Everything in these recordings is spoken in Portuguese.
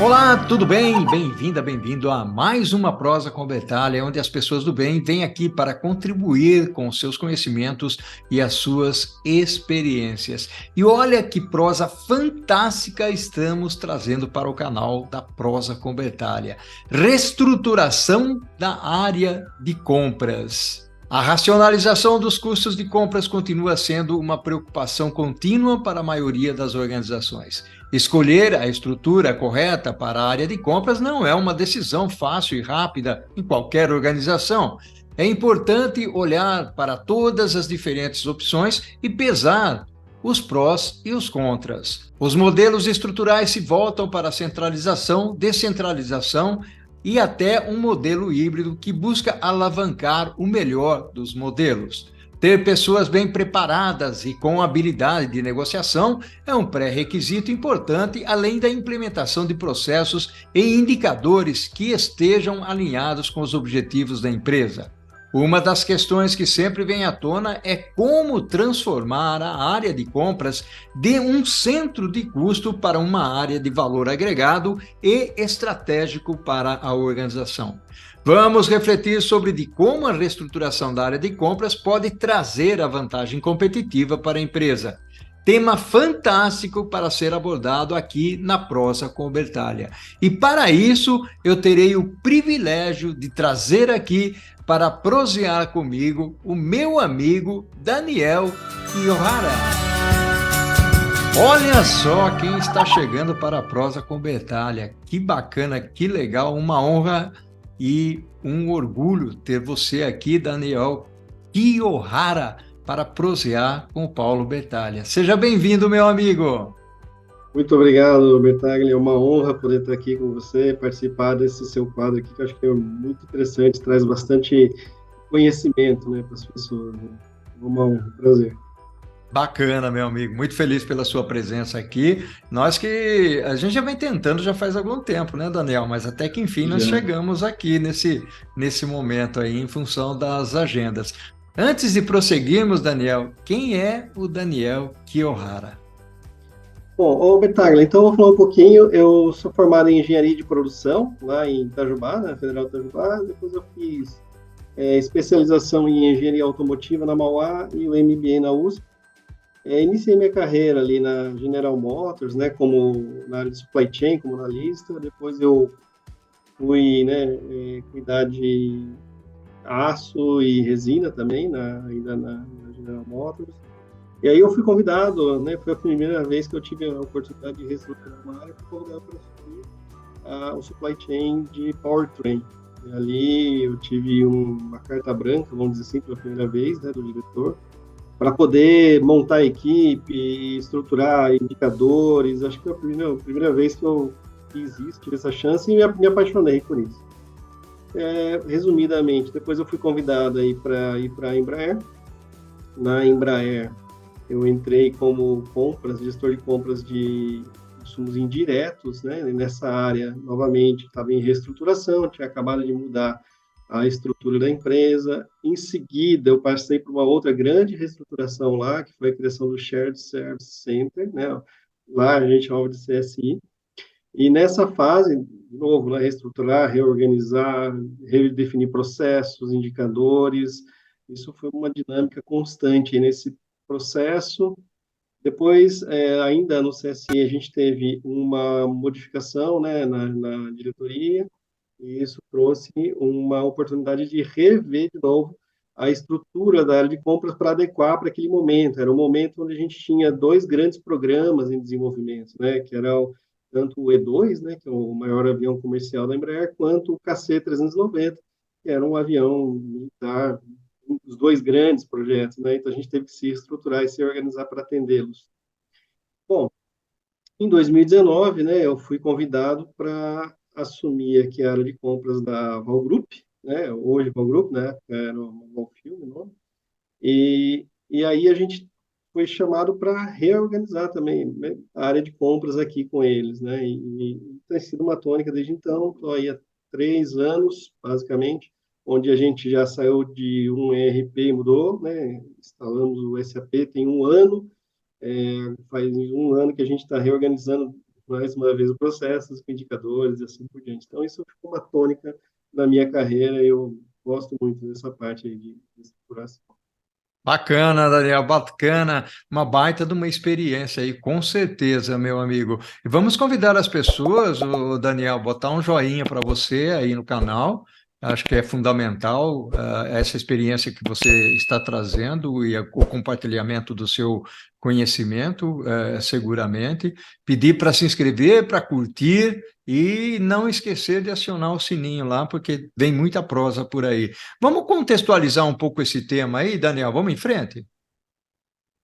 Olá, tudo bem? Bem-vinda, bem-vindo a mais uma Prosa com Bertalha, onde as pessoas do bem vêm aqui para contribuir com os seus conhecimentos e as suas experiências. E olha que prosa fantástica estamos trazendo para o canal da Prosa com Bertalha. Reestruturação da área de compras. A racionalização dos custos de compras continua sendo uma preocupação contínua para a maioria das organizações. Escolher a estrutura correta para a área de compras não é uma decisão fácil e rápida em qualquer organização. É importante olhar para todas as diferentes opções e pesar os prós e os contras. Os modelos estruturais se voltam para a centralização, descentralização e até um modelo híbrido que busca alavancar o melhor dos modelos. Ter pessoas bem preparadas e com habilidade de negociação é um pré-requisito importante, além da implementação de processos e indicadores que estejam alinhados com os objetivos da empresa. Uma das questões que sempre vem à tona é como transformar a área de compras de um centro de custo para uma área de valor agregado e estratégico para a organização. Vamos refletir sobre como a reestruturação da área de compras pode trazer a vantagem competitiva para a empresa. Tema fantástico para ser abordado aqui na Prosa com Bertalha. E para isso, eu terei o privilégio de trazer aqui para prosear comigo o meu amigo Daniel Kiyohara. Olha só quem está chegando para a Prosa com Bertalha. Que bacana, que legal, uma honra e um orgulho ter você aqui, Daniel Kiyohara, para prosear com o Paulo Bertalha. Seja bem-vindo, meu amigo. Muito obrigado, Bertaglia. É uma honra poder estar aqui com você, participar desse seu quadro aqui, que eu acho que é muito interessante, traz bastante conhecimento, né, para as pessoas. Né? Uma honra, um prazer. Bacana, meu amigo. Muito feliz pela sua presença aqui. Nós que a gente já vem tentando já faz algum tempo, né, Daniel? Mas até que enfim nós Já. chegamos aqui nesse momento aí, em função das agendas. Antes de prosseguirmos, Daniel, quem é o Daniel Kiyohara? Bom, ô Bertaglia, então eu vou falar um pouquinho. Eu sou formado em engenharia de produção, lá em Itajubá, na Federal de Itajubá. Depois eu fiz especialização em engenharia automotiva na Mauá e o MBA na USP. Iniciei minha carreira ali na General Motors, né, como na área de supply chain, como analista. Depois eu fui, né, cuidar de aço e resina também, ainda na General Motors. E aí eu fui convidado, né, foi a primeira vez que eu tive a oportunidade de reestruturar uma área, fui convidado para assumir o supply chain de powertrain. E ali eu tive uma carta branca, vamos dizer assim, pela primeira vez, né, do diretor, para poder montar a equipe, estruturar indicadores. Acho que foi a primeira vez que eu fiz isso, tive essa chance e me apaixonei por isso. Resumidamente, depois eu fui convidado aí para ir para a Embraer. Na Embraer, eu entrei como gestor de compras de insumos indiretos, né? Nessa área, novamente, estava em reestruturação, tinha acabado de mudar a estrutura da empresa. Em seguida, eu passei por uma outra grande reestruturação lá, que foi a criação do Shared Service Center, né? Lá a gente chamava de CSI. E nessa fase, de novo, né, reestruturar, reorganizar, redefinir processos, indicadores, isso foi uma dinâmica constante nesse processo. Depois, ainda no CSI, a gente teve uma modificação, né, na diretoria, e isso trouxe uma oportunidade de rever de novo a estrutura da área de compras para adequar para aquele momento. Era um momento onde a gente tinha dois grandes programas em desenvolvimento, né, que era tanto o E2, né, que é o maior avião comercial da Embraer, quanto o KC-390, que era um avião militar, um dos dois grandes projetos, né? Então a gente teve que se estruturar e se organizar para atendê-los. Bom, em 2019, né, eu fui convidado para assumir aqui a área de compras da Val Group, né, hoje Val Group, né, era o Val Filme, nome, e aí a gente foi chamado para reorganizar também, né, a área de compras aqui com eles, né, e tem sido uma tônica desde então. Estou aí há 3 anos, basicamente, onde a gente já saiu de um ERP e mudou, né, instalamos o SAP tem um ano. Faz um ano que a gente está reorganizando mais uma vez o processo, os indicadores e assim por diante. Então, isso ficou uma tônica na minha carreira e eu gosto muito dessa parte aí de estruturação. Bacana, Daniel, bacana, uma baita de uma experiência aí, com certeza, meu amigo. E vamos convidar as pessoas, o Daniel, botar um joinha para você aí no canal. Acho que é fundamental, essa experiência que você está trazendo e o compartilhamento do seu conhecimento, seguramente. Pedir para se inscrever, para curtir e não esquecer de acionar o sininho lá, porque vem muita prosa por aí. Vamos contextualizar um pouco esse tema aí, Daniel? Vamos em frente?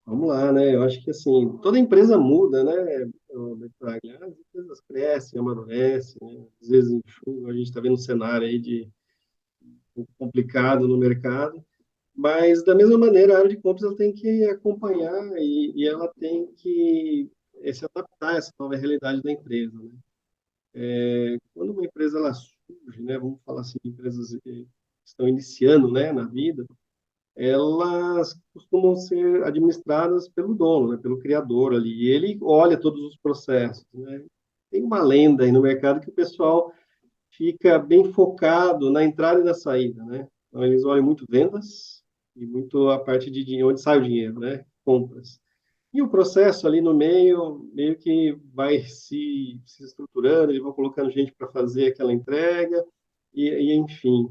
Vamos lá, né? Eu acho que assim, toda empresa muda, né? As empresas crescem, amadurecem, né? Às vezes enxugam, a gente está vendo um cenário aí de um pouco complicado no mercado, mas da mesma maneira a área de compras ela tem que acompanhar e ela tem que se adaptar a essa nova realidade da empresa, né? Quando uma empresa ela surge, né? Vamos falar assim, empresas que estão iniciando, né, na vida, elas costumam ser administradas pelo dono, né, pelo criador ali. E ele olha todos os processos, né? Tem uma lenda aí no mercado que o pessoal fica bem focado na entrada e na saída, né? Então, eles olham muito vendas e muito a parte de dinheiro, onde sai o dinheiro, né? Compras. E o processo ali no meio, meio que vai se estruturando, eles vão colocando gente para fazer aquela entrega, enfim,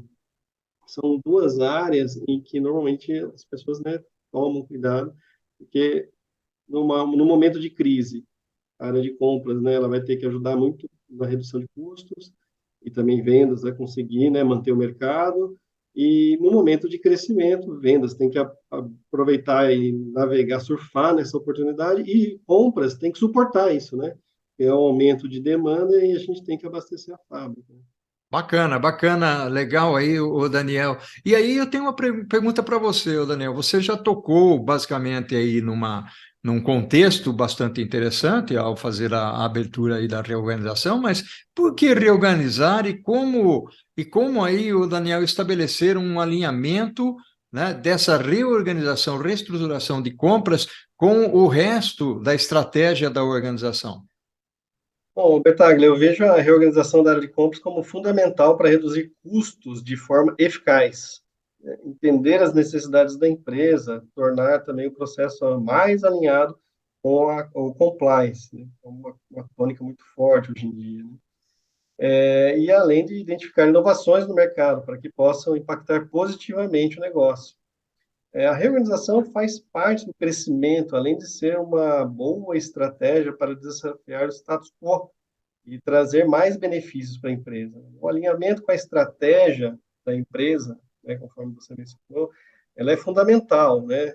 são duas áreas em que normalmente as pessoas, né, tomam cuidado, porque no momento de crise, a área de compras, né, ela vai ter que ajudar muito na redução de custos e também vendas, vai conseguir, né, manter o mercado. E no momento de crescimento, vendas tem que aproveitar e navegar, surfar nessa oportunidade e compras tem que suportar isso, né? É um aumento de demanda e a gente tem que abastecer a fábrica. Bacana, bacana, legal aí, o Daniel. E aí eu tenho uma pergunta para você, ô Daniel. Você já tocou basicamente aí num contexto bastante interessante ao fazer a abertura aí da reorganização, mas por que reorganizar e como aí o Daniel estabelecer um alinhamento, né, dessa reorganização, reestruturação de compras com o resto da estratégia da organização? Bom, Bertaglia, eu vejo a reorganização da área de compras como fundamental para reduzir custos de forma eficaz, né? Entender as necessidades da empresa, tornar também o processo mais alinhado com o compliance, né? É uma tônica muito forte hoje em dia, né? E além de identificar inovações no mercado para que possam impactar positivamente o negócio. A reorganização faz parte do crescimento, além de ser uma boa estratégia para desafiar o status quo e trazer mais benefícios para a empresa. O alinhamento com a estratégia da empresa, né, conforme você mencionou, ela é fundamental, né?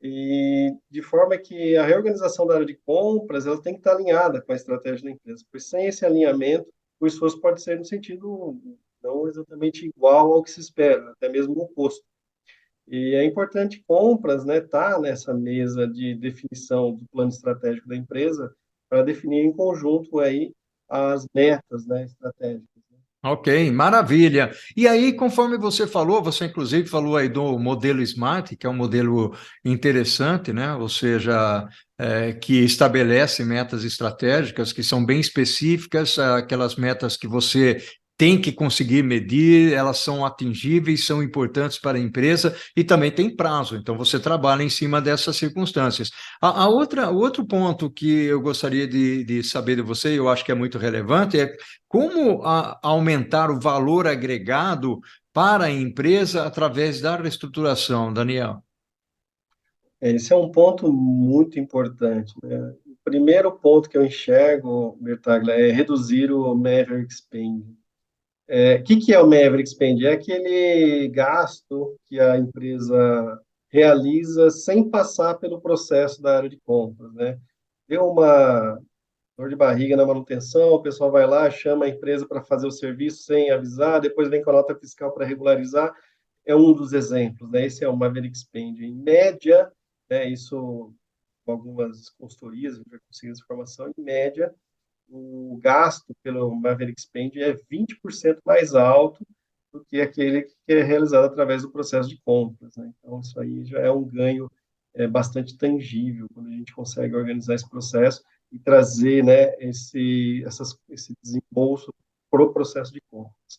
E de forma que a reorganização da área de compras, ela tem que estar alinhada com a estratégia da empresa, pois sem esse alinhamento, o esforço pode ser no sentido não exatamente igual ao que se espera, até mesmo o oposto. E é importante compras, né, tá nessa mesa de definição do plano estratégico da empresa para definir em conjunto aí as metas, né, estratégicas. Ok, maravilha. E aí, conforme você falou, você inclusive falou aí do modelo Smart, que é um modelo interessante, né? Ou seja, que estabelece metas estratégicas que são bem específicas, aquelas metas que você tem que conseguir medir, elas são atingíveis, são importantes para a empresa e também tem prazo. Então, você trabalha em cima dessas circunstâncias. O outro ponto que eu gostaria de saber de você, eu acho que é muito relevante, é como aumentar o valor agregado para a empresa através da reestruturação, Daniel? Esse é um ponto muito importante, né? O primeiro ponto que eu enxergo, Bertaglia, é reduzir o Maverick Spend. Que é o Maverick Spend? É aquele gasto que a empresa realiza sem passar pelo processo da área de compras, né? Deu uma dor de barriga na manutenção, o pessoal vai lá, chama a empresa para fazer o serviço sem avisar, depois vem com a nota fiscal para regularizar. É um dos exemplos, né? Esse é o Maverick Spend. Em média, né, isso com algumas consultorias, a gente vai conseguir essa informação, em média, o gasto pelo Maverick Spend é 20% mais alto do que aquele que é realizado através do processo de compras, né? Então, isso aí já é um ganho bastante tangível quando a gente consegue organizar esse processo e trazer, né, esse desembolso para o processo de compras.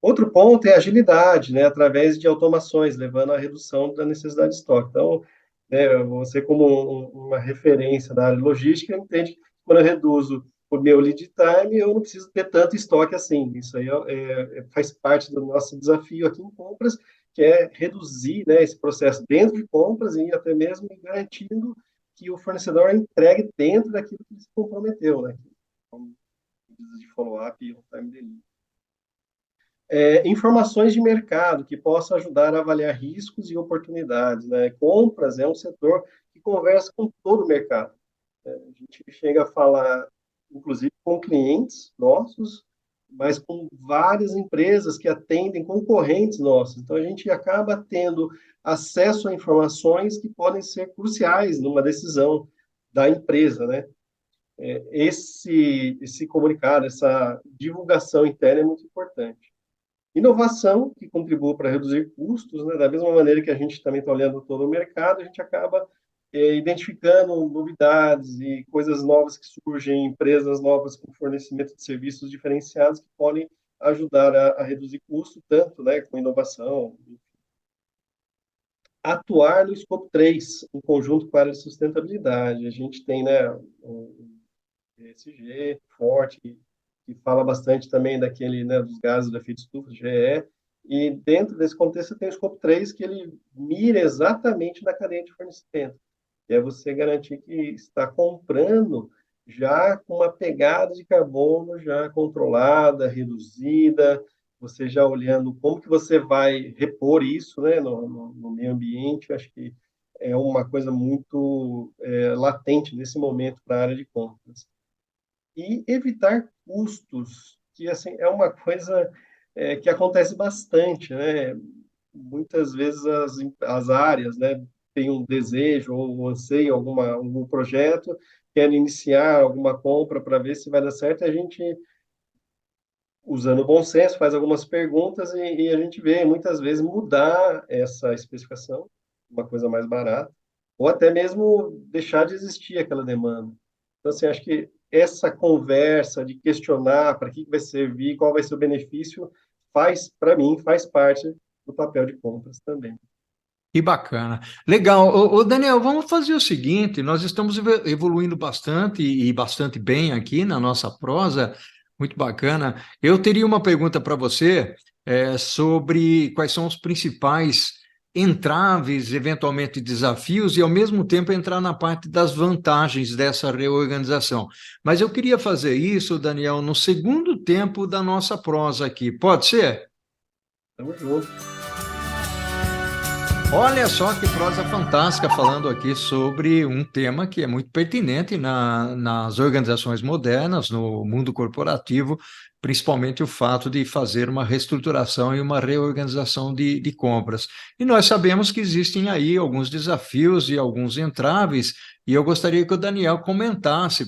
Outro ponto é a agilidade, né, através de automações, levando à redução da necessidade de estoque. Então, né, você como uma referência da área logística, entende que quando eu reduzo o meu lead time, eu não preciso ter tanto estoque assim. Isso aí faz parte do nosso desafio aqui em compras, que é reduzir, né, esse processo dentro de compras e até mesmo garantindo que o fornecedor entregue dentro daquilo que ele se comprometeu, né? Como de follow-up e on-time delivery. Informações de mercado que possam ajudar a avaliar riscos e oportunidades, né? Compras é um setor que conversa com todo o mercado. A gente chega a falar, inclusive, com clientes nossos, mas com várias empresas que atendem concorrentes nossos. Então, a gente acaba tendo acesso a informações que podem ser cruciais numa decisão da empresa, né? Esse comunicado, essa divulgação interna é muito importante. Inovação, que contribui para reduzir custos, né? Da mesma maneira que a gente também está olhando todo o mercado, a gente acaba identificando novidades e coisas novas que surgem, empresas novas com fornecimento de serviços diferenciados que podem ajudar a reduzir custos, tanto, né, com inovação. Atuar no escopo 3, em conjunto com a área de sustentabilidade. A gente tem, né, o ESG forte, que fala bastante também daquele, né, dos gases do efeito estufa, GE, e dentro desse contexto tem o escopo 3, que ele mira exatamente na cadeia de fornecimento, que é você garantir que está comprando já com uma pegada de carbono já controlada, reduzida, você já olhando como que você vai repor isso, né, no meio ambiente. Acho que é uma coisa muito latente nesse momento para a área de compras. E evitar custos, que assim é uma coisa que acontece bastante, né? Muitas vezes as áreas, né, têm um desejo ou um anseio, algum projeto, querem iniciar alguma compra para ver se vai dar certo, e a gente, usando o bom senso, faz algumas perguntas e a gente vê muitas vezes mudar essa especificação, uma coisa mais barata, ou até mesmo deixar de existir aquela demanda. Então, assim, acho que essa conversa de questionar para que vai servir, qual vai ser o benefício, para mim, faz parte do papel de compras também. Que bacana. Legal. Ô, Daniel, vamos fazer o seguinte: nós estamos evoluindo bastante e bastante bem aqui na nossa prosa, muito bacana. Eu teria uma pergunta para você, sobre quais são os principais entraves, eventualmente desafios, e ao mesmo tempo entrar na parte das vantagens dessa reorganização. Mas eu queria fazer isso, Daniel, no segundo tempo da nossa prosa aqui. Pode ser? Tamo junto. Olha só que prosa fantástica falando aqui sobre um tema que é muito pertinente nas organizações modernas, no mundo corporativo, principalmente o fato de fazer uma reestruturação e uma reorganização de compras. E nós sabemos que existem aí alguns desafios e alguns entraves, e eu gostaria que o Daniel comentasse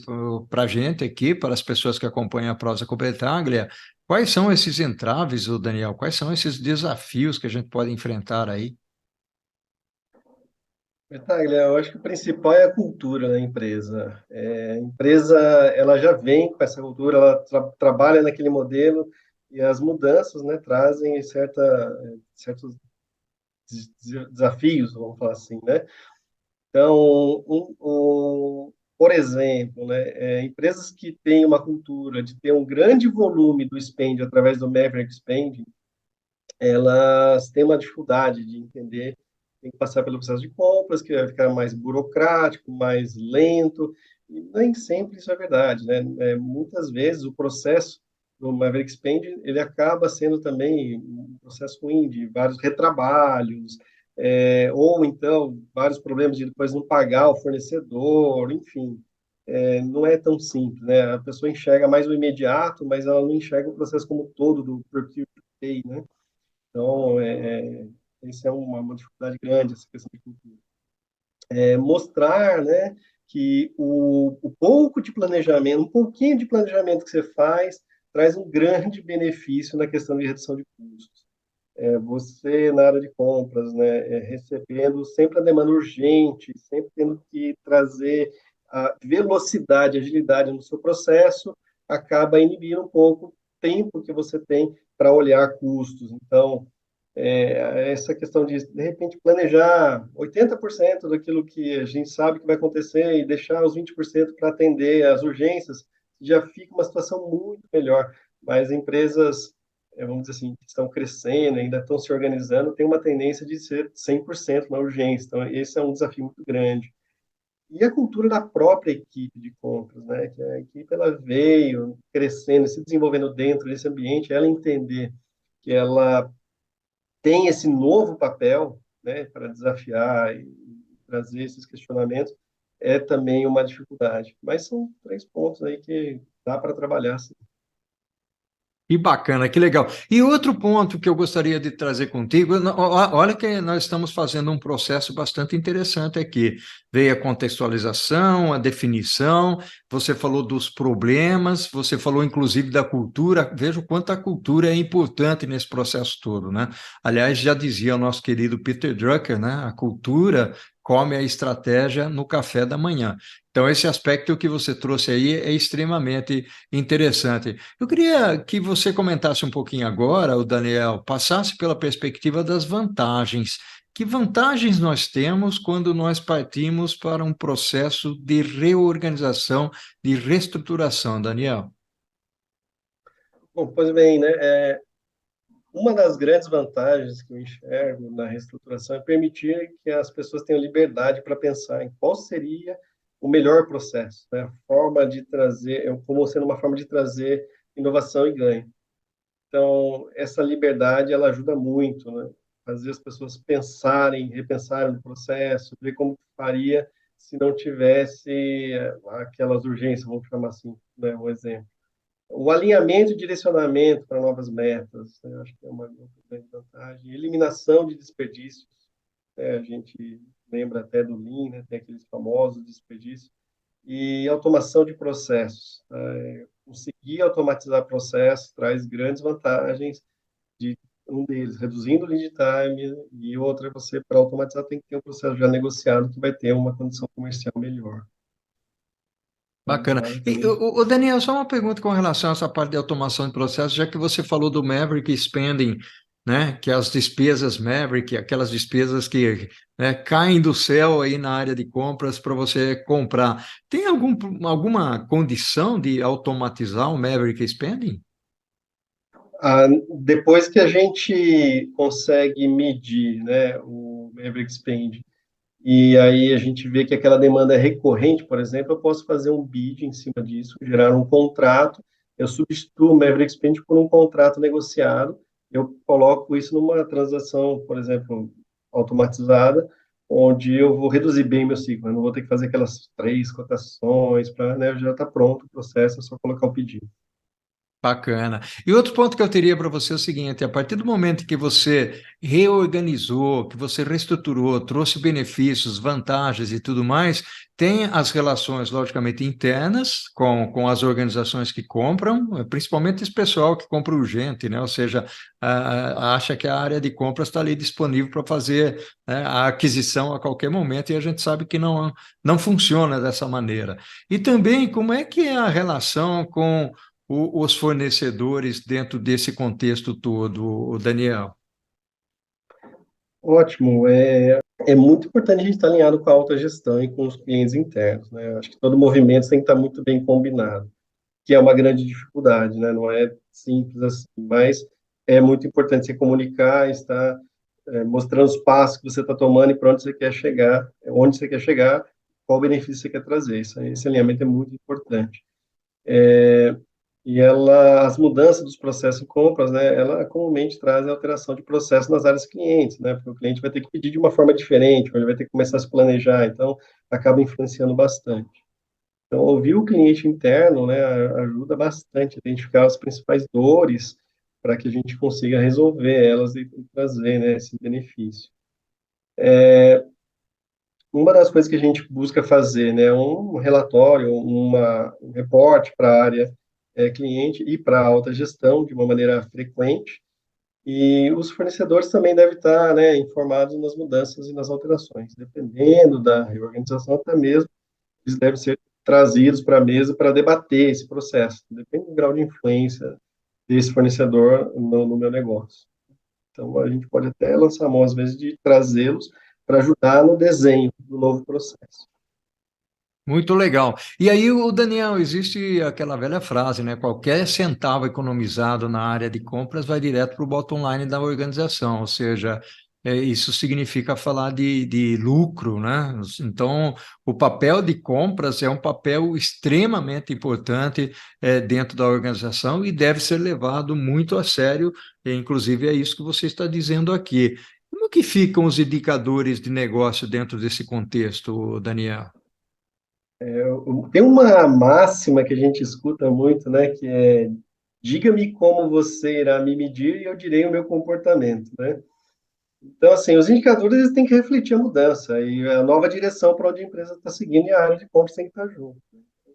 para a gente aqui, para as pessoas que acompanham a prosa com Betaglia, quais são esses entraves, o Daniel, quais são esses desafios que a gente pode enfrentar aí? Betaglia, eu acho que o principal é a cultura da empresa. A empresa, ela já vem com essa cultura, ela trabalha naquele modelo, e as mudanças, né, trazem certos desafios, vamos falar assim, né? Então, por exemplo, né, empresas que têm uma cultura de ter um grande volume do spend através do Maverick Spend, elas têm uma dificuldade de entender, tem que passar pelo processo de compras, que vai ficar mais burocrático, mais lento, e nem sempre isso é verdade, né? Muitas vezes o processo do Maverick Spend, ele acaba sendo também um processo ruim, de vários retrabalhos, ou então vários problemas de depois não pagar o fornecedor, enfim, não é tão simples, né? A pessoa enxerga mais o imediato, mas ela não enxerga o processo como um todo do procure to pay, né? Então, isso é uma dificuldade grande, essa questão de cultura. Mostrar, né, que o pouco de planejamento, um pouquinho de planejamento que você faz, traz um grande benefício na questão de redução de custos. Você, na área de compras, né, recebendo sempre a demanda urgente, sempre tendo que trazer a velocidade, agilidade no seu processo acaba inibindo um pouco o tempo que você tem para olhar custos. Então, essa questão de repente, planejar 80% daquilo que a gente sabe que vai acontecer e deixar os 20% para atender às urgências, já fica uma situação muito melhor. Mas empresas, vamos dizer assim, que estão crescendo, ainda estão se organizando, tem uma tendência de ser 100% na urgência. Então, esse é um desafio muito grande. E a cultura da própria equipe de compras, né? Que a equipe ela veio crescendo, se desenvolvendo dentro desse ambiente, ela entender que ela tem esse novo papel, né, para desafiar e trazer esses questionamentos, é também uma dificuldade. Mas são 3 pontos aí que dá para trabalhar, sim. Que bacana, que legal. E outro ponto que eu gostaria de trazer contigo, olha que nós estamos fazendo um processo bastante interessante aqui. Veio a contextualização, a definição, você falou dos problemas, você falou inclusive da cultura. Veja o quanto a cultura é importante nesse processo todo, né? Aliás, já dizia o nosso querido Peter Drucker, né? A cultura come a estratégia no café da manhã. Então, esse aspecto que você trouxe aí é extremamente interessante. Eu queria que você comentasse um pouquinho agora, o Daniel, passasse pela perspectiva das vantagens. Que vantagens nós temos quando nós partimos para um processo de reorganização, de reestruturação, Daniel? Bom, pois bem, né? Uma das grandes vantagens que eu enxergo na reestruturação é permitir que as pessoas tenham liberdade para pensar em qual seria o melhor processo, né? A forma de trazer, como sendo uma forma de trazer inovação e ganho. Então, essa liberdade, ela ajuda muito, né? Fazer as pessoas pensarem, repensarem no processo, ver como faria se não tivesse aquelas urgências, vamos chamar assim, né? Um exemplo. O alinhamento e direcionamento para novas metas, né? Eu acho que é uma grande vantagem. Eliminação de desperdícios, né? A gente lembra até do Lean, né? Tem aqueles famosos desperdícios. E automação de processos. Conseguir automatizar processos traz grandes vantagens, de um deles, reduzindo o lead time, e outra, você, para automatizar, tem que ter um processo já negociado que vai ter uma condição comercial melhor. Então, Bacana. E, basicamente, Daniel, só uma pergunta com relação a essa parte de automação de processo, já que você falou do Maverick Spending, né, que as despesas Maverick, aquelas despesas que, né, caem do céu aí na área de compras para você comprar. Tem alguma condição de automatizar o Maverick Spending? depois que a gente consegue medir, né, o Maverick Spend, e aí a gente vê que aquela demanda é recorrente, por exemplo, eu posso fazer um bid em cima disso, gerar um contrato, eu substituo o Maverick Spend por um contrato negociado, eu coloco isso numa transação, por exemplo, automatizada, onde eu vou reduzir bem meu ciclo, eu não vou ter que fazer aquelas 3 cotações, para, né, já está pronto o processo, é só colocar o pedido. Bacana. E outro ponto que eu teria para você é o seguinte: a partir do momento que você reorganizou, que você reestruturou, trouxe benefícios, vantagens e tudo mais, tem as relações, logicamente, internas com as organizações que compram, principalmente esse pessoal que compra urgente, né? Ou seja, acha que a área de compras está ali disponível para fazer, né, a aquisição a qualquer momento, e a gente sabe que não funciona dessa maneira. E também, como é que é a relação com os fornecedores dentro desse contexto todo, o Daniel? Ótimo, é muito importante a gente estar alinhado com a alta gestão e com os clientes internos, né? Eu acho que todo movimento tem que estar muito bem combinado, que é uma grande dificuldade, né? Não é simples assim, mas é muito importante você comunicar, estar mostrando os passos que você está tomando e para onde você quer chegar, onde você quer chegar, qual benefício você quer trazer. Esse alinhamento é muito importante. E as mudanças dos processos em compras, né, ela comumente traz alteração de processo nas áreas clientes, né, porque o cliente vai ter que pedir de uma forma diferente, ou ele vai ter que começar a se planejar, então acaba influenciando bastante. Então, ouvir o cliente interno, né, ajuda bastante a identificar as principais dores para que a gente consiga resolver elas e trazer, né, esse benefício. Uma das coisas que a gente busca fazer, né, um relatório, um reporte para a área cliente e para a alta gestão de uma maneira frequente, e os fornecedores também devem estar, né, informados nas mudanças e nas alterações, dependendo da reorganização, até mesmo eles devem ser trazidos para a mesa para debater esse processo. Depende do grau de influência desse fornecedor no meu negócio. Então, a gente pode até lançar a mão, às vezes, de trazê-los para ajudar no desenho do novo processo. Muito legal. E aí, o Daniel, existe aquela velha frase, né? Qualquer centavo economizado na área de compras vai direto para o bottom line da organização, ou seja, isso significa falar de lucro, né? Então, o papel de compras é um papel extremamente importante, dentro da organização e deve ser levado muito a sério, e, inclusive é isso que você está dizendo aqui. Como que ficam os indicadores de negócio dentro desse contexto, Daniel? Tem uma máxima que a gente escuta muito, né, que é diga-me como você irá me medir e eu direi o meu comportamento, né? Então, assim, os indicadores eles têm que refletir a mudança e a nova direção para onde a empresa está seguindo e a área de compras tem que estar junto.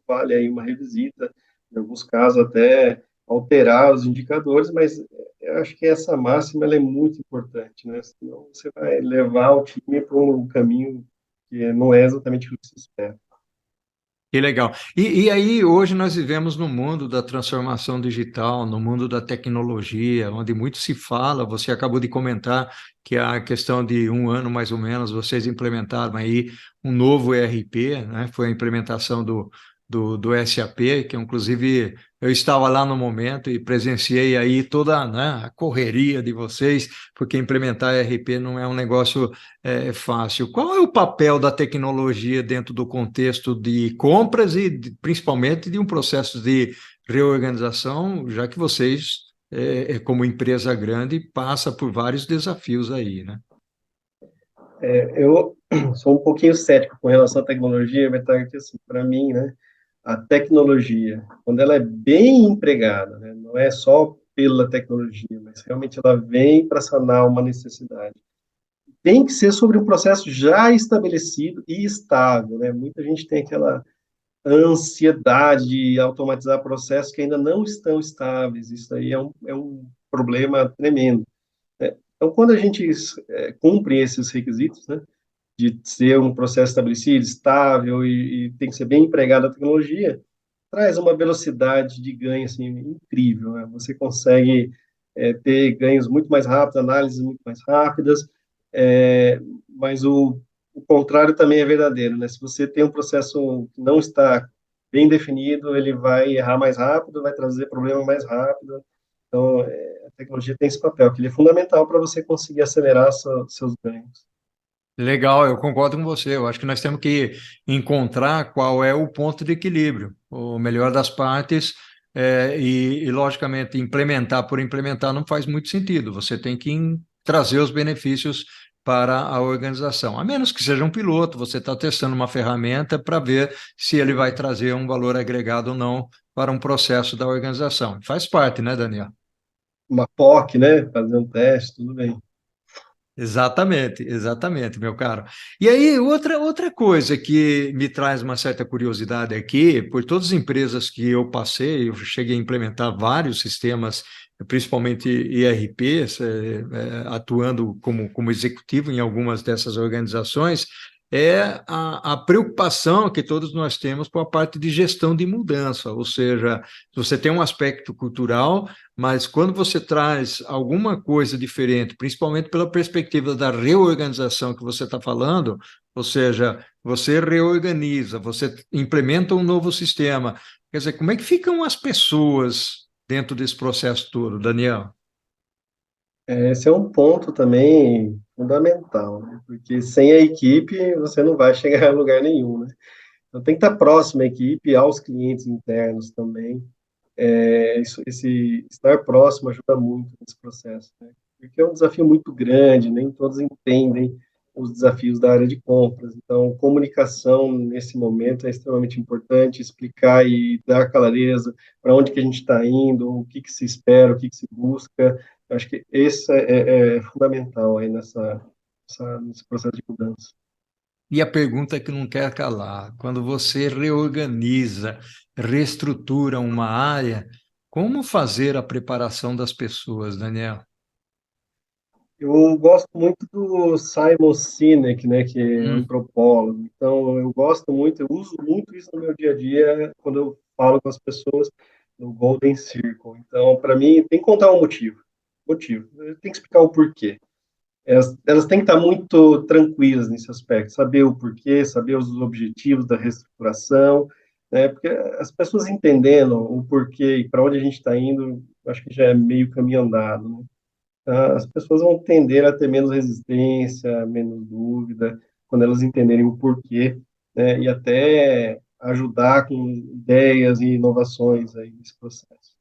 Vale aí uma revisita, em alguns casos até alterar os indicadores, mas eu acho que essa máxima ela é muito importante, né? Senão você vai levar o time para um caminho que não é exatamente o que se espera. Que legal. E aí, hoje nós vivemos no mundo da transformação digital, no mundo da tecnologia, onde muito se fala. Você acabou de comentar que a questão de um ano, mais ou menos, vocês implementaram aí um novo ERP, né? Foi a implementação do SAP, que inclusive eu estava lá no momento e presenciei aí toda, né, a correria de vocês, porque implementar ERP não é um negócio fácil. Qual é o papel da tecnologia dentro do contexto de compras e principalmente de um processo de reorganização, já que vocês, como empresa grande, passa por vários desafios aí, né? Eu sou um pouquinho cético com relação à tecnologia, mas tá aqui assim, para mim, né, a tecnologia, quando ela é bem empregada, né, não é só pela tecnologia, mas realmente ela vem para sanar uma necessidade. Tem que ser sobre um processo já estabelecido e estável, né? Muita gente tem aquela ansiedade de automatizar processos que ainda não estão estáveis. Isso aí é um problema tremendo, né? Então, quando a gente cumpre esses requisitos, né, de ser um processo estabelecido, estável e tem que ser bem empregado a tecnologia, traz uma velocidade de ganho assim, incrível, né? Você consegue ter ganhos muito mais rápidos, análises muito mais rápidas, mas o contrário também é verdadeiro, né? Se você tem um processo que não está bem definido, ele vai errar mais rápido, vai trazer problema mais rápido. Então, a tecnologia tem esse papel, que ele é fundamental para você conseguir acelerar seus ganhos. Legal, eu concordo com você. Eu acho que nós temos que encontrar qual é o ponto de equilíbrio, o melhor das partes, logicamente, implementar por implementar não faz muito sentido. Você tem que trazer os benefícios para a organização, a menos que seja um piloto, você está testando uma ferramenta para ver se ele vai trazer um valor agregado ou não para um processo da organização. Faz parte, né, Daniel? Uma POC, né? Fazer um teste, tudo bem. Exatamente, exatamente, meu caro. E aí, outra coisa que me traz uma certa curiosidade aqui, por todas as empresas que eu passei, eu cheguei a implementar vários sistemas, principalmente ERPs, atuando como executivo em algumas dessas organizações, é a preocupação que todos nós temos com a parte de gestão de mudança, ou seja, você tem um aspecto cultural, mas quando você traz alguma coisa diferente, principalmente pela perspectiva da reorganização que você está falando, ou seja, você reorganiza, você implementa um novo sistema. Quer dizer, como é que ficam as pessoas dentro desse processo todo, Daniel? Esse é um ponto também fundamental, né? Porque sem a equipe você não vai chegar a lugar nenhum, né? Então tem que estar próximo à equipe, aos clientes internos também. Esse estar próximo ajuda muito nesse processo, né? Porque é um desafio muito grande, nem todos entendem os desafios da área de compras. Então, comunicação nesse momento é extremamente importante, explicar e dar clareza para onde que a gente está indo, o que que se espera, o que que se busca. Eu acho que esse é fundamental aí nesse processo de mudança. E a pergunta que não quer calar: quando você reorganiza, reestrutura uma área, como fazer a preparação das pessoas, Daniel? Eu gosto muito do Simon Sinek, né, que é Hum. antropólogo. Então, eu gosto muito, eu uso muito isso no meu dia a dia quando eu falo com as pessoas no Golden Circle. Então, para mim, tem que contar um motivo. Motivo. Tem que explicar o porquê. Elas têm que estar muito tranquilas nesse aspecto, saber o porquê, saber os objetivos da reestruturação, né? Porque as pessoas entendendo o porquê e para onde a gente está indo, acho que já é meio caminho andado, né? As pessoas vão tender a ter menos resistência, menos dúvida, quando elas entenderem o porquê, né? E até ajudar com ideias e inovações aí nesse processo.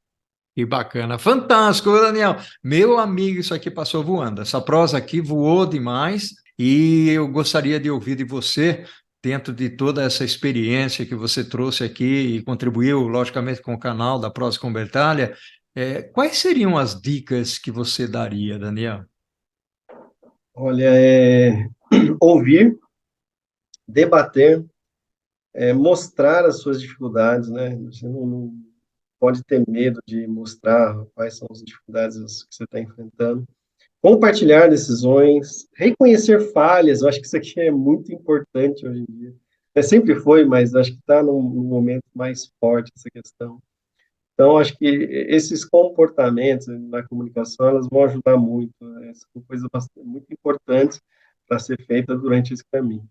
Que bacana, fantástico, Daniel. Meu amigo, isso aqui passou voando. Essa prosa aqui voou demais e eu gostaria de ouvir de você, dentro de toda essa experiência que você trouxe aqui e contribuiu, logicamente, com o canal da Prosa com Bertalha, quais seriam as dicas que você daria, Daniel? Olha, ouvir, debater, mostrar as suas dificuldades, né? Você não pode ter medo de mostrar quais são as dificuldades que você está enfrentando. Compartilhar decisões, reconhecer falhas, eu acho que isso aqui é muito importante hoje em dia. Sempre foi, mas acho que está num momento mais forte essa questão. Então, acho que esses comportamentos na comunicação, elas vão ajudar muito, né? São coisas muito importantes para ser feita durante esse caminho.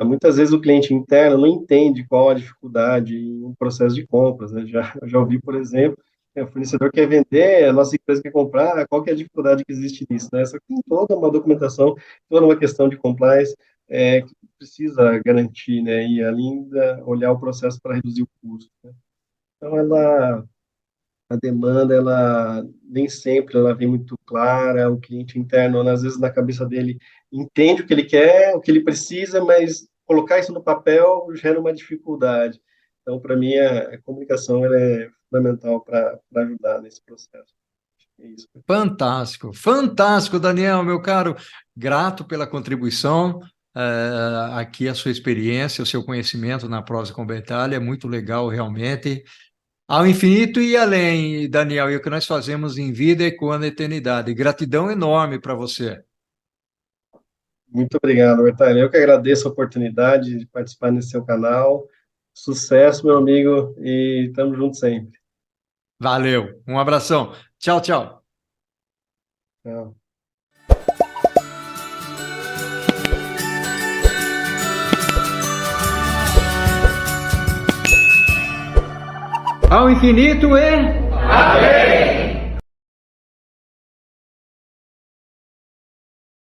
Muitas vezes o cliente interno não entende qual a dificuldade em um processo de compras, né? Já ouvi, por exemplo, o fornecedor quer vender, a nossa empresa quer comprar, qual que é a dificuldade que existe nisso, né? Só que tem toda uma documentação, toda uma questão de compliance que precisa garantir, né? E ainda olhar o processo para reduzir o custo, né? Então, a demanda, ela nem sempre ela vem muito clara, o cliente interno, às vezes na cabeça dele, entende o que ele quer, o que ele precisa, mas colocar isso no papel gera uma dificuldade. Então, para mim, a comunicação ela é fundamental para ajudar nesse processo. É isso. Fantástico, fantástico, Daniel, meu caro. Grato pela contribuição, aqui a sua experiência, o seu conhecimento na prosa com Bertalha, é muito legal realmente. Ao infinito e além, Daniel, e o que nós fazemos em vida e com a eternidade. Gratidão enorme para você. Muito obrigado, Bertani. Eu que agradeço a oportunidade de participar nesse seu canal. Sucesso, meu amigo, e estamos juntos sempre. Valeu, um abração. Tchau, tchau. Tchau. Ao infinito e... Amém!